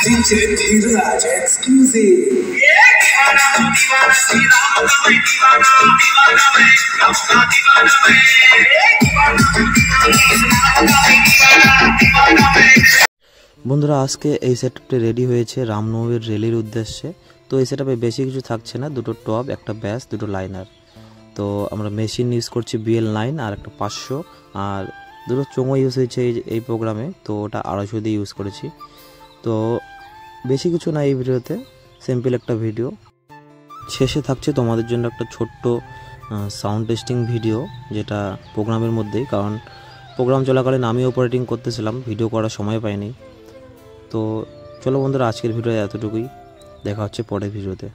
DJ धीरज exclusive বন্ধুরা আজকে এই সেটআপটি রেডি হয়েছে রামনবমীর র্যালির উদ্দেশ্যে। তো এই সেটআপে বেশি কিছু থাকছে না, দুটো টপ, একটা ব্যাস, দুটো লাইনার। তো আমরা মেশিন ইউজ করছি BL9 আর একটা 500, আর দুটো চোঙো ইউজ হয়েছে এই প্রোগ্রামে। তো ওটা 250 দিয়ে ইউজ করেছি। তো বেশি কিছু না এই ভিডিওতে, সিম্পল একটা ভিডিও। শেষে থাকছে তোমাদের জন্য একটা ছোট্ট সাউন্ড টেস্টিং ভিডিও, যেটা প্রোগ্রামের মধ্যেই, কারণ প্রোগ্রাম চলাকালীন আমি অপারেটিং করতেছিলাম, ভিডিও করার সময় পাইনি। তো চলো বন্ধুরা, আজকের ভিডিও এতটুকুই, দেখা হচ্ছে পরের ভিডিওতে।